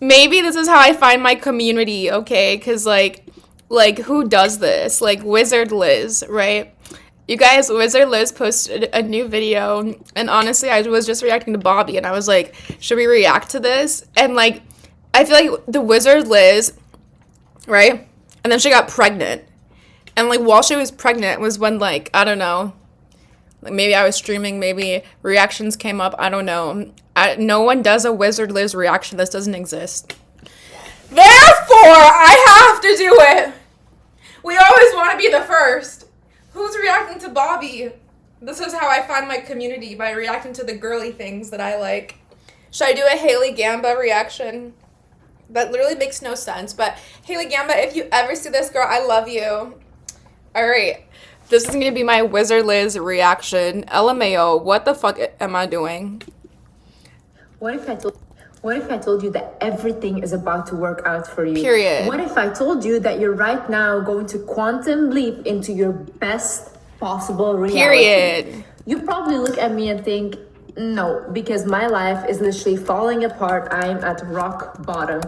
maybe this is how I find my community, okay? Because, like, who does this? Like, Wizard Liz, right? You guys, Wizard Liz posted a new video, and honestly, I was just reacting to Bobby, and I was like, should we react to this? And, like, I feel like the Wizard Liz, right? And then she got pregnant. And, like, while she was pregnant was when, like, I don't know, like, maybe I was streaming, maybe reactions came up, I don't know. No one does a Wizard Liz reaction. This doesn't exist. Therefore, I have to do it. We always want to be the first. Who's reacting to Bobby? This is how I find my community, by reacting to the girly things that I like. Should I do a Haley Gamba reaction? That literally makes no sense. But Haley Gamba, if you ever see this, girl, I love you. All right. This is going to be my Wizard Liz reaction. LMAO, what the fuck am I doing? What if I told you that everything is about to work out for you? Period. What if I told you that you're right now going to quantum leap into your best possible reality? Period. You probably look at me and think, no, because my life is literally falling apart. I'm at rock bottom.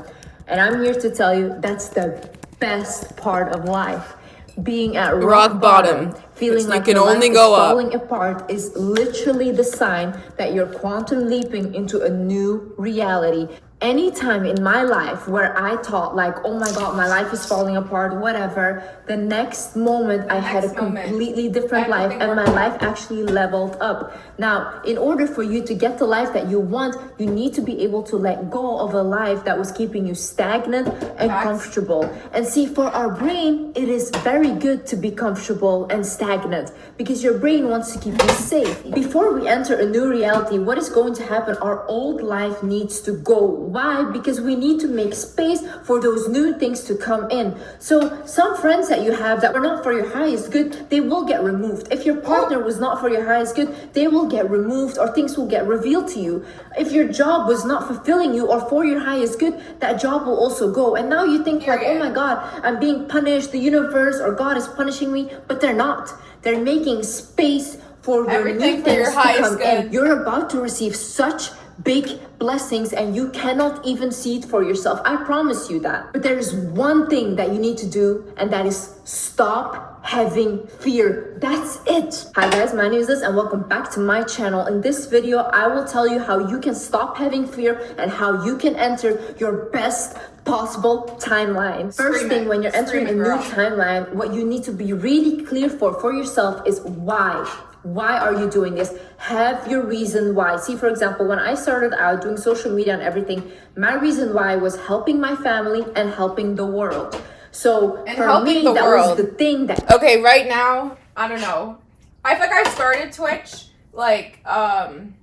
And I'm here to tell you that's the best part of life. Being at rock bottom, feeling like you can your only life go is up. falling apart is literally the sign that you're quantum leaping into a new reality. Anytime in my life where I thought like, oh my God, my life is falling apart, whatever, the next moment I had a completely different life and my life actually leveled up. Now, in order for you to get the life that you want, you need to be able to let go of a life that was keeping you stagnant and comfortable. And see, for our brain, it is very good to be comfortable and stagnant because your brain wants to keep you safe. Before we enter a new reality, what is going to happen? Our old life needs to go. Why? Because we need to make space for those new things to come in. So some friends that you have that were not for your highest good, they will get removed. If your partner was not for your highest good, they will get removed or things will get revealed to you. If your job was not fulfilling you or for your highest good, that job will also go. And now you think like, oh my God, I'm being punished, the universe or God is punishing me, but they're not. They're making space for your new things to come in. You're about to receive such big blessings and you cannot even see it for yourself. I promise you that. But there is one thing that you need to do, and that is stop having fear. That's it. Hi guys, my name is Liz and welcome back to my channel. In this video, I will tell you how you can stop having fear and how you can enter your best possible timeline. First thing, when you're entering a new timeline, what you need to be really clear for yourself is why. Why are you doing this? Have your reason why. See, for example, when I started out doing social media and everything, my reason why was helping my family and helping the world. So and for me, that was the thing that... Okay, right now, I don't know. I think I started Twitch, like, and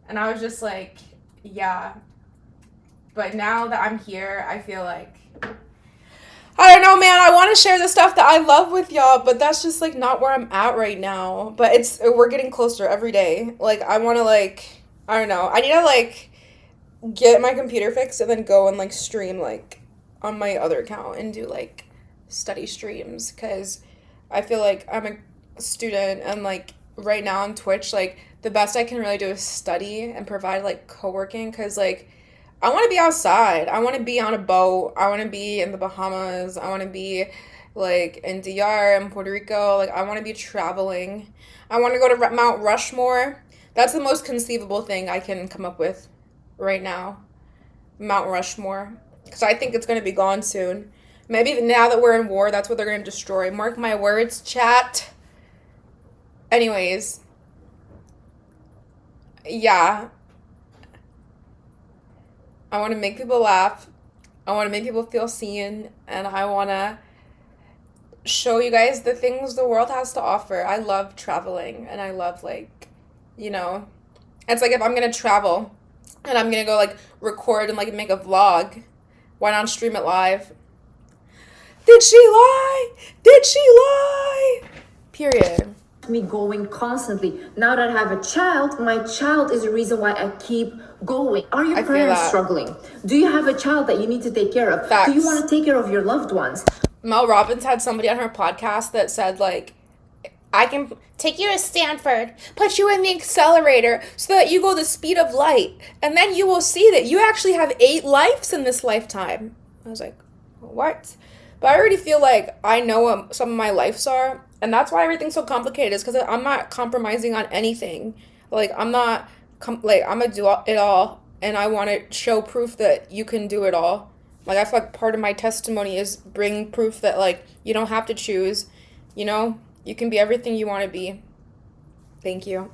I was just like, yeah. But now that I'm here, I feel like, I don't know, man. I want to share the stuff that I love with y'all, but that's just, like, not where I'm at right now. But we're getting closer every day. Like, I want to, like, I don't know. I need to, like, get my computer fixed and then go and, like, stream, like, on my other account and do, like, study streams. Because I feel like I'm a student and, like, right now on Twitch, like, the best I can really do is study and provide, like, co-working. Because, like, I want to be outside. I want to be on a boat. I want to be in the Bahamas. I want to be, like, in DR and Puerto Rico. Like, I want to be traveling. I want to go to Mount Rushmore. That's the most conceivable thing I can come up with right now. Mount Rushmore. Because I think it's going to be gone soon. Maybe now that we're in war, that's what they're going to destroy. Mark my words, chat. Anyways. Yeah. I want to make people laugh. I want to make people feel seen. And I want to show you guys the things the world has to offer. I love traveling. And I love, like, you know. It's like if I'm going to travel and I'm going to go, like, record and, like, make a vlog, why not stream it live? Did she lie? Did she lie? Period. Me going constantly. Now that I have a child, my child is the reason why I keep going. Are your parents struggling? Do you have a child that you need to take care of? Facts. Do you want to take care of your loved ones? Mel Robbins had somebody on her podcast that said, like, I can take you to Stanford, put you in the accelerator so that you go the speed of light, and then you will see that you actually have 8 lives in this lifetime. I was like, what? But I already feel like I know what some of my lives are, and that's why everything's so complicated, is because I'm not compromising on anything. Like, I'm not, like, I'm gonna do it all, and I want to show proof that you can do it all. Like, I feel like part of my testimony is bring proof that, like, you don't have to choose, you know? You can be everything you want to be. Thank you.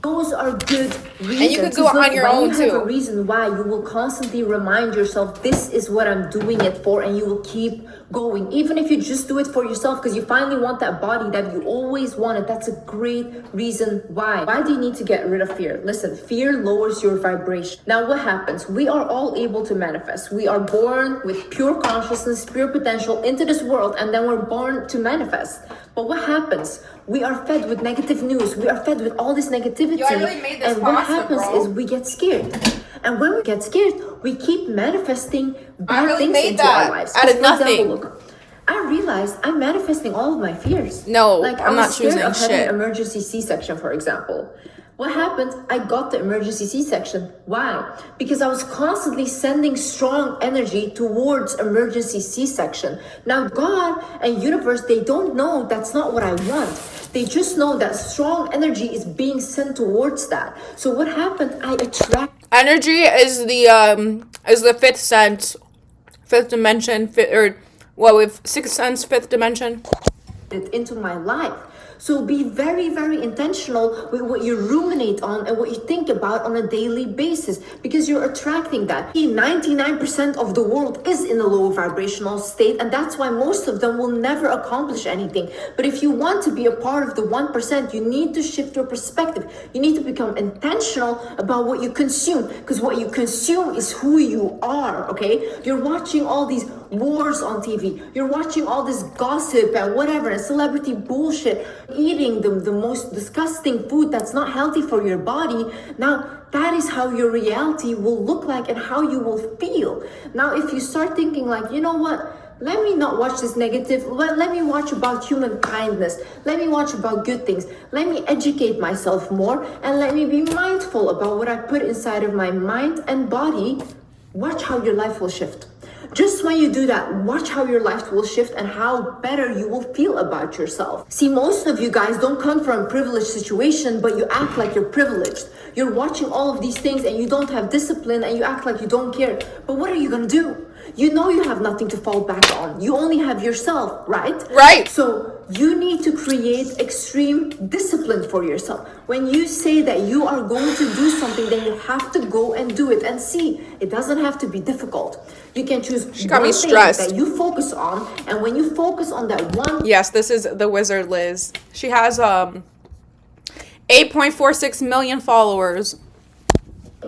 Those are good reasons. And you could go on your own too. You have a reason why, you will constantly remind yourself, this is what I'm doing it for, and you will keep going. Even if you just do it for yourself because you finally want that body that you always wanted, that's a great reason why. Why do you need to get rid of fear? Listen, fear lowers your vibration. Now what happens? We are all able to manifest. We are born with pure consciousness, pure potential into this world, and then we're born to manifest. But what happens? We are fed with negative news. We are fed with all this negativity. Yo, I really made this and what pasta, happens bro. is we get scared. And when we get scared, we keep manifesting bad really things made into that our lives. out of For nothing. example, look, I realized I'm manifesting all of my fears. No, like, I'm I not was scared choosing of having shit. an emergency C-section, for example. What happened? I got the emergency C-section. Why? Because I was constantly sending strong energy towards emergency C-section. Now, God and universe, they don't know that's not what I want. They just know that strong energy is being sent towards that. So what happened? I attract Energy is the fifth sense, fifth dimension, with sixth sense, fifth dimension. it into my life. So be very, very intentional with what you ruminate on and what you think about on a daily basis, because you're attracting that. 99% of the world is in a low vibrational state, and that's why most of them will never accomplish anything. But if you want to be a part of the 1%, you need to shift your perspective. You need to become intentional about what you consume, because what you consume is who you are, okay? You're watching all these wars on TV. You're watching all this gossip and whatever, and celebrity bullshit, eating the most disgusting food that's not healthy for your body. Now, that is how your reality will look like and how you will feel. Now, if you start thinking like, you know what? Let me not watch this negative. Let me watch about human kindness. Let me watch about good things. Let me educate myself more, and let me be mindful about what I put inside of my mind and body. Watch how your life will shift. Just when you do that, watch how your life will shift and how better you will feel about yourself. See, most of you guys don't come from a privileged situation, but you act like you're privileged. You're watching all of these things and you don't have discipline and you act like you don't care. But what are you gonna do? You know you have nothing to fall back on. You only have yourself, right? Right. So you need to create extreme discipline for yourself. When you say that you are going to do something, then you have to go and do it. And see, it doesn't have to be difficult. You can choose one thing that you focus on, and when you focus on that one. Yes, this is Thewizardliz. She has 8.46 million followers.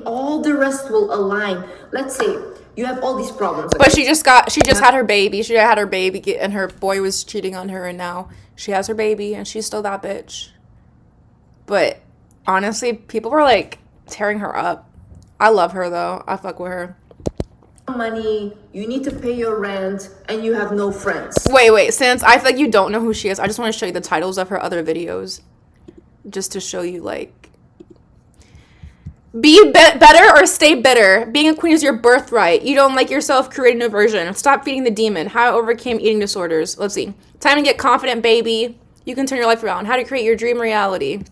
All the rest will align. Let's say you have all these problems. But she just had her baby. She had her baby, and her boy was cheating on her, and now she has her baby, and she's still that bitch. But honestly, people were like tearing her up. I love her though. I fuck with her. Money, you need to pay your rent, and you have no friends. Wait, since I feel like you don't know who she is, I just want to show you the titles of her other videos, just to show you, like, be better or stay bitter. Being a queen is your birthright. You don't like yourself, create a new version. Stop feeding the demon. How I overcame eating disorders. Let's see. Time to get confident, baby. You can turn your life around. How to create your dream reality.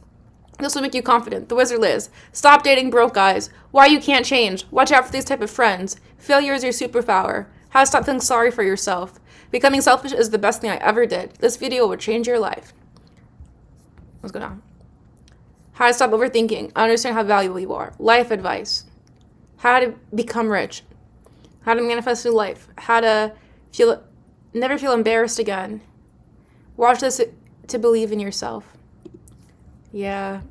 This will make you confident. Thewizardliz. Stop dating broke guys. Why you can't change. Watch out for these type of friends. Failure is your superpower. How to stop feeling sorry for yourself. Becoming selfish is the best thing I ever did. This video will change your life. Let's go now. How to stop overthinking. Understand how valuable you are. Life advice. How to become rich. How to manifest your life. How to never feel embarrassed again. Watch this to believe in yourself. Yeah.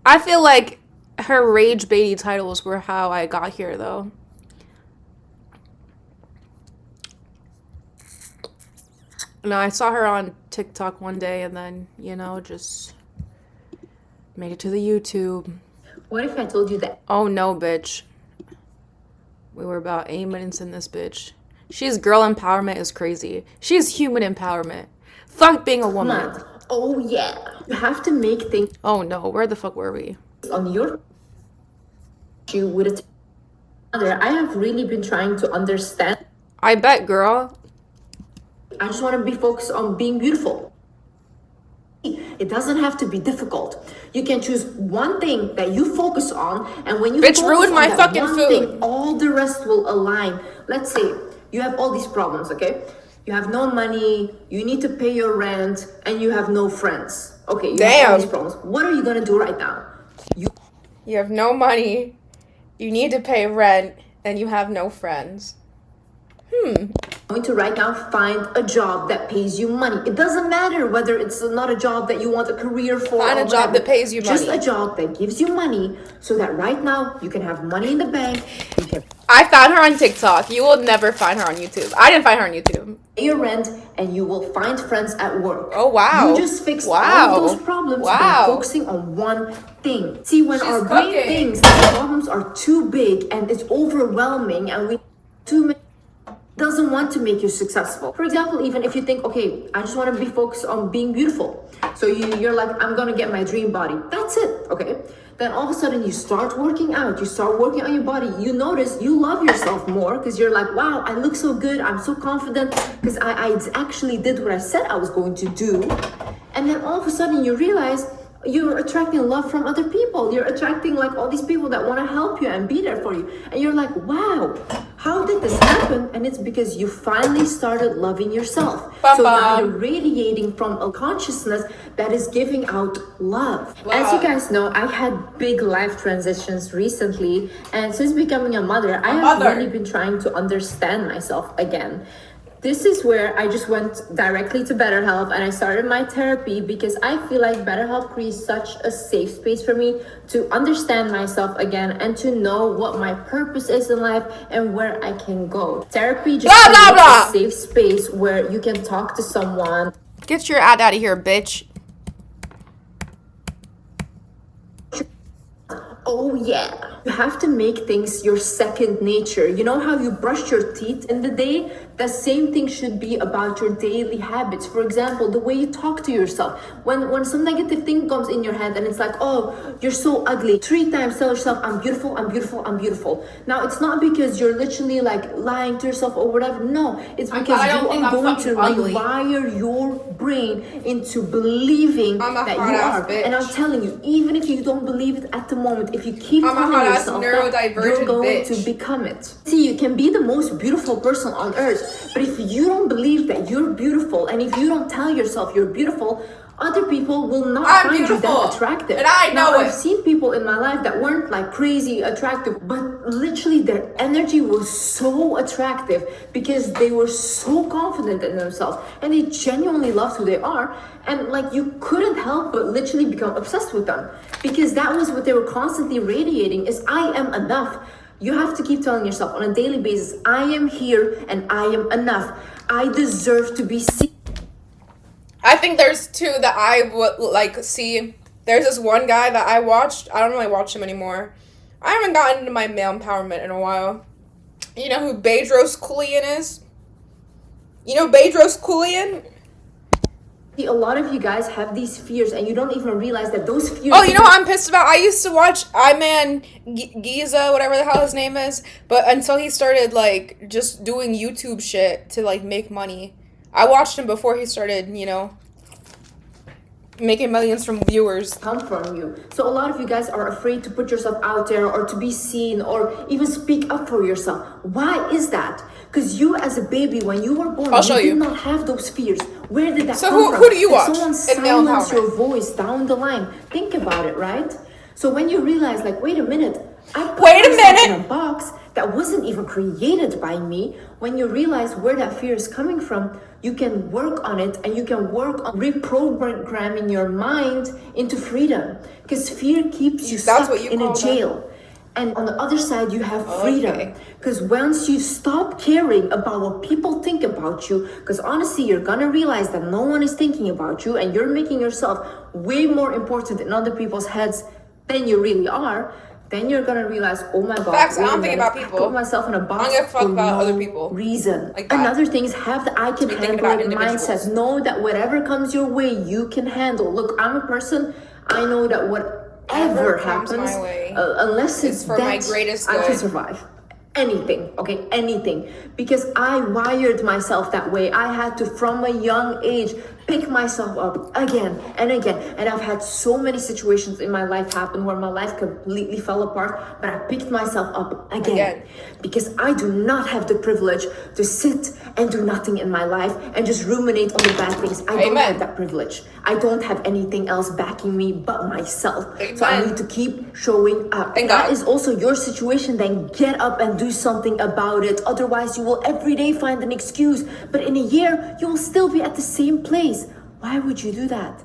I feel like her rage baity titles were how I got here, though. No, I saw her on TikTok one day and then, just made it to the YouTube. What if I told you that? Oh, no, bitch. We were about 8 minutes in this bitch. She's girl empowerment is crazy. She's human empowerment. Fuck being a woman. Oh yeah. You have to make things Oh no, where the fuck were we? on your you with a other. I have really been trying to understand. I bet, girl. I just want to be focused on being beautiful. It doesn't have to be difficult. You can choose one thing that you focus on, and when you Bitch, focus ruined on my that fucking one food. thing, all the rest will align. Let's say you have all these problems, okay? You have no money, you need to pay your rent, and you have no friends. Okay, you have all these problems. What are you gonna do right now? You have no money, you need to pay rent, and you have no friends. Going to right now find a job that pays you money. It doesn't matter whether it's not a job that you want a career for. Find a job that pays you money. Just a job that gives you money so that right now you can have money in the bank. You can I found her on TikTok. You will never find her on YouTube. I didn't find her on YouTube. pay your rent and you will find friends at work. Oh, wow. You just fixed all Wow. of those problems Wow. by focusing on one thing. See, when our brain cooking. thinks the problems are too big and it's overwhelming and we too many doesn't want to make you successful. For example, even if you think, okay, I just want to be focused on being beautiful. So you're like, I'm gonna get my dream body. That's it, okay? Then all of a sudden you start working out, you start working on your body. You notice you love yourself more because you're like, wow, I look so good. I'm so confident because I actually did what I said I was going to do. And then all of a sudden you realize you're attracting love from other people. You're attracting like all these people that want to help you and be there for you. And you're like, wow, how did this happen? And it's because you finally started loving yourself. So now you're radiating from a consciousness that is giving out love. As you guys know, I had big life transitions recently. And since becoming a mother, I have really been trying to understand myself again. This is where I just went directly to BetterHelp and I started my therapy because I feel like BetterHelp creates such a safe space for me to understand myself again and to know what my purpose is in life and where I can go. Therapy just creates a safe space where you can talk to someone. Get your ad out of here, bitch. Oh yeah. You have to make things your second nature. You know how you brush your teeth in the day? The same thing should be about your daily habits. For example, the way you talk to yourself. When some negative thing comes in your head and it's like, oh, you're so ugly. 3 times tell yourself, I'm beautiful, I'm beautiful, I'm beautiful. Now, it's not because you're literally like lying to yourself or whatever. No, it's because you are going to rewire your brain into believing that you are. Bitch. And I'm telling you, even if you don't believe it at the moment, if you keep telling yourself that, you're going to become it. See, you can be the most beautiful person on earth, but if you don't believe that you're beautiful, and if you don't tell yourself you're beautiful, other people will not find you that attractive. And I know I've seen people in my life that weren't like crazy attractive, but literally their energy was so attractive because they were so confident in themselves and they genuinely loved who they are. And like you couldn't help but literally become obsessed with them because that was what they were constantly radiating is I am enough. You have to keep telling yourself on a daily basis, I am here and I am enough. I deserve to be seen. I think there's 2 that I would like see. There's this one guy that I watched. I don't really watch him anymore. I haven't gotten into my male empowerment in a while. You know who Bedros Keuilian is? You know Bedros Keuilian? A lot of you guys have these fears and you don't even realize that those fears... Oh, you know what I'm pissed about? I used to watch Iman Giza, whatever the hell his name is. But until he started, like, just doing YouTube shit to, like, make money. I watched him before he started, you know, making millions from viewers. Come from you. So a lot of you guys are afraid to put yourself out there or to be seen or even speak up for yourself. Why is that? Because you as a baby, when you were born, you did not have those fears. Where did that come from? So who do you watch? Someone silence your voice down the line. Think about it, right? So when you realize, like, wait a minute, I put myself in a box that wasn't even created by me. When you realize where that fear is coming from, you can work on it and you can work on reprogramming your mind into freedom. Because fear keeps you stuck in a jail. And on the other side, you have freedom. Because once you stop caring about what people think about you, because honestly, you're gonna realize that no one is thinking about you and you're making yourself way more important in other people's heads than you really are. then you're gonna realize, oh my god, Facts, I don't think about I people. put myself in a box. I don't give a fuck for about no other people. reason. Like that. Another thing is have the I can Be handle thinking about it individuals. mindset. Know that whatever comes your way, you can handle. Look, I'm a person, I know that whatever comes happens, my way, unless it's for my greatest I can good. survive. Anything, okay, anything. Because I wired myself that way. I had to, from a young age, pick myself up again and again. And I've had so many situations in my life happen where my life completely fell apart, but I picked myself up again. Because I do not have the privilege to sit and do nothing in my life and just ruminate on the bad things. I don't have that privilege. I don't have anything else backing me but myself. So I need to keep showing up. If that is also your situation, then get up and do something about it. Otherwise, you will every day find an excuse. But in a year, you will still be at the same place. Why would you do that?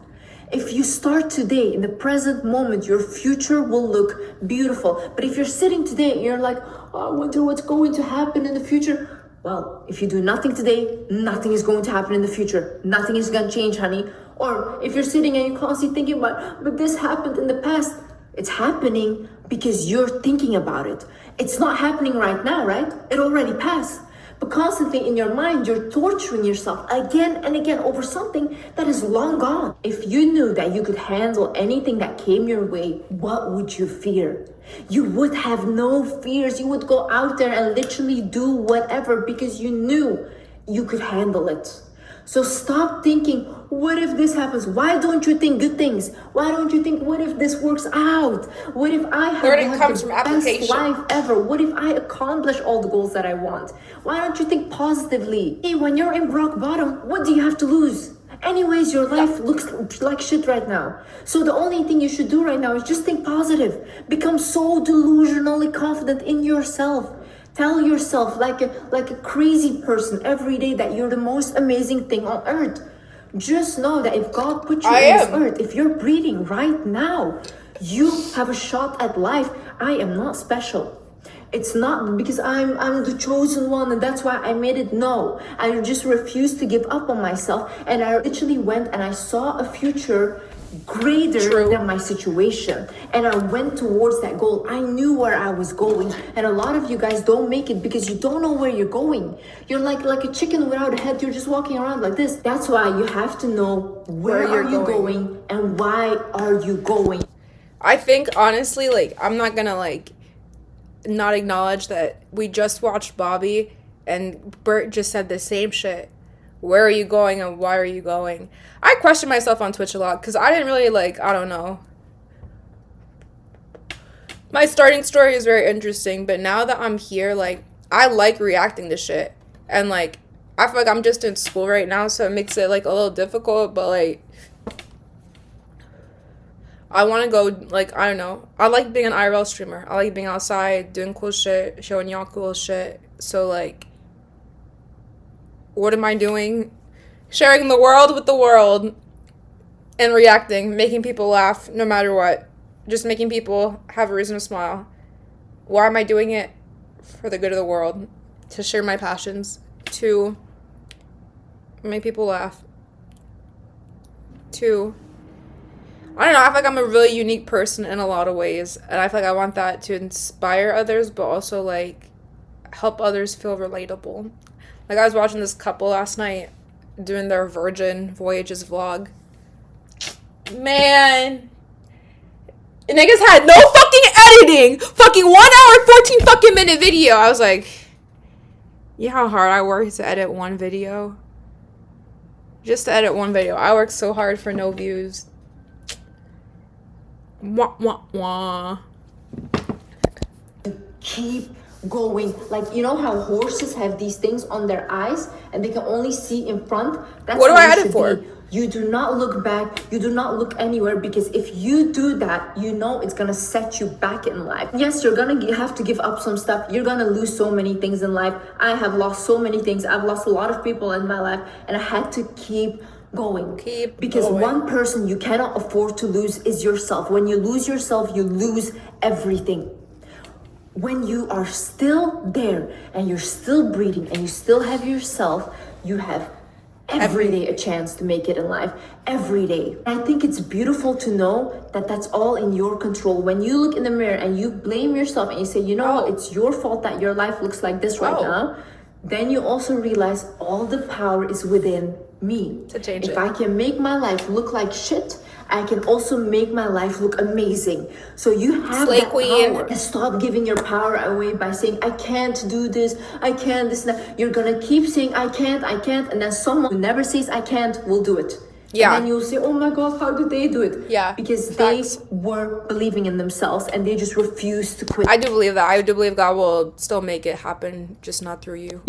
If you start today, in the present moment, your future will look beautiful. But if you're sitting today and you're like, oh, I wonder what's going to happen in the future. Well, if you do nothing today, nothing is going to happen in the future. Nothing is going to change, honey. Or if you're sitting and you're constantly thinking about, but this happened in the past. It's happening because you're thinking about it. It's not happening right now, right? It already passed. But constantly in your mind, you're torturing yourself again and again over something that is long gone. If you knew that you could handle anything that came your way, what would you fear? You would have no fears. You would go out there and literally do whatever because you knew you could handle it. So stop thinking, what if this happens? Why don't you think good things? Why don't you think, what if this works out? What if I have the best life ever? What if I accomplish all the goals that I want? Why don't you think positively? Hey, when you're in rock bottom, what do you have to lose? Anyways, your life looks like shit right now. So the only thing you should do right now is just think positive. Become so delusionally confident in yourself. Tell yourself like a crazy person every day that you're the most amazing thing on earth. Just know that if God put you on this earth, if you're breathing right now, you have a shot at life. I am not special. It's not because I'm the chosen one and that's why I made it. No, I just refused to give up on myself, and I literally went and I saw a future greater than my situation, and I went towards that goal. I knew where I was going, and a lot of you guys don't make it because you don't know where you're going. You're like a chicken without a head. You're just walking around like this. That's why you have to know where are you going and why are you going. I think honestly, like, I'm not gonna like not acknowledge that we just watched Bobby and Bert just said the same shit. Where are you going and why are you going? I question myself on Twitch a lot because I didn't really I don't know. My starting story is very interesting, but now that I'm here, I like reacting to shit. And I feel like I'm just in school right now, so it makes it a little difficult, but I want to go, I don't know. I like being an IRL streamer. I like being outside, doing cool shit, showing y'all cool shit. So, what am I doing? Sharing the world with the world and reacting, making people laugh no matter what. Just making people have a reason to smile. Why am I doing it? For the good of the world. To share my passions. To make people laugh. To, I don't know, I feel like I'm a really unique person in a lot of ways. And I feel like I want that to inspire others, but also, help others feel relatable. I was watching this couple last night doing their Virgin Voyages vlog. Man. Niggas had no fucking editing. Fucking 1 hour, 14 fucking minute video. I was like, you know how hard I work to edit one video? Just to edit one video. I work so hard for no views. Wah, wah, wah. Keep going. You know how horses have these things on their eyes and they can only see in front? That's what do I edit for? You do not look back. You do not look anywhere, because if you do that, you know it's gonna set you back in life. Yes, you're gonna have to give up some stuff. You're gonna lose so many things in life. I have lost so many things. I've lost a lot of people in my life, and I had to keep going. Because one person you cannot afford to lose is yourself. When you lose yourself, you lose everything. When you are still there and you're still breathing and you still have yourself, you have every day a chance to make it in life. Every day. I think it's beautiful to know that that's all in your control. When you look in the mirror and you blame yourself and you say, you know what, it's your fault that your life looks like this right now, then you also realize all the power is within me. To change if I can make my life look like shit, I can also make my life look amazing. So you have that power. And stop giving your power away by saying, I can't do this, I can't, this and that. You're gonna keep saying, I can't, and then someone who never says I can't will do it. Yeah. And then you'll say, oh my God, how did they do it? Yeah. Because they were believing in themselves and they just refused to quit. I do believe that. I do believe God will still make it happen, just not through you.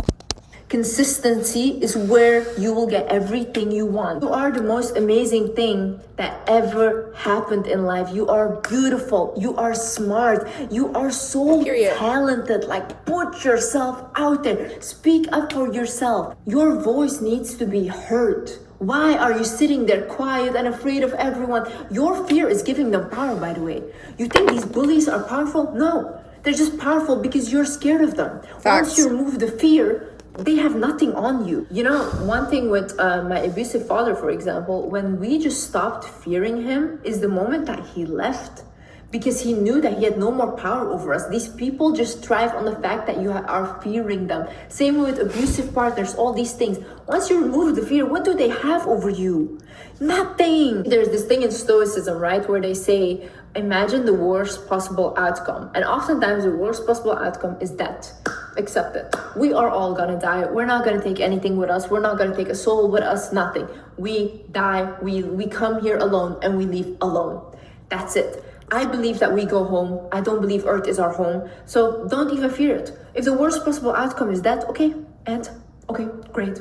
Consistency is where you will get everything you want. You are the most amazing thing that ever happened in life. You are beautiful. You are smart. You are so talented. Like, put yourself out there. Speak up for yourself. Your voice needs to be heard. Why are you sitting there quiet and afraid of everyone? Your fear is giving them power, by the way. You think these bullies are powerful? No. They're just powerful because you're scared of them. Once you remove the fear, they have nothing on you. You know, one thing with my abusive father, for example, when we just stopped fearing him is the moment that he left, because he knew that he had no more power over us. These people just thrive on the fact that you are fearing them. Same with abusive partners, all these things. Once you remove the fear, what do they have over you? Nothing. There's this thing in Stoicism, right, where they say, imagine the worst possible outcome. And oftentimes the worst possible outcome is death. Accept it. We are all gonna die. We're not gonna take anything with us. We're not gonna take a soul with us, nothing. We die, we come here alone and we leave alone. That's it. I believe that we go home. I don't believe Earth is our home. So don't even fear it. If the worst possible outcome is that, okay, and okay, great.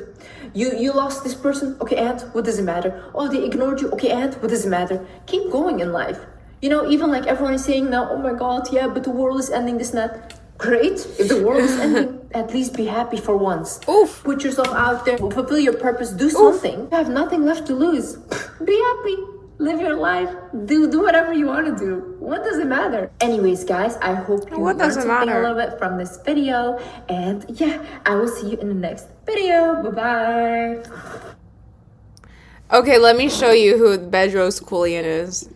You lost this person, okay, and what does it matter? Oh, they ignored you, okay, and what does it matter? Keep going in life. You know, even like everyone is saying now, oh my God, yeah, but the world is ending, this and that. Great. If the world is ending, at least be happy for once. Oof. Put yourself out there, fulfill your purpose, do something. You have nothing left to lose. Be happy. Live your life. Do whatever you want to do. What does it matter? Anyways, guys, I hope you learned something a little bit from this video. And yeah, I will see you in the next video. Bye-bye. Okay, let me show you who Bedros Keuilian is.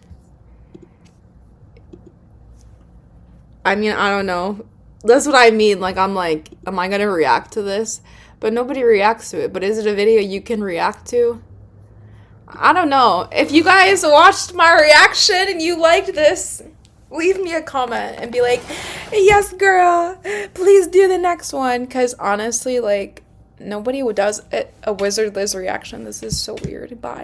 I mean, I don't know. That's what I mean. Like, I'm like, am I going to react to this? But nobody reacts to it. But is it a video you can react to? I don't know. If you guys watched my reaction and you liked this, leave me a comment and be like, yes, girl, please do the next one. Because honestly, like, nobody does a Wizardliz reaction. This is so weird. Bye.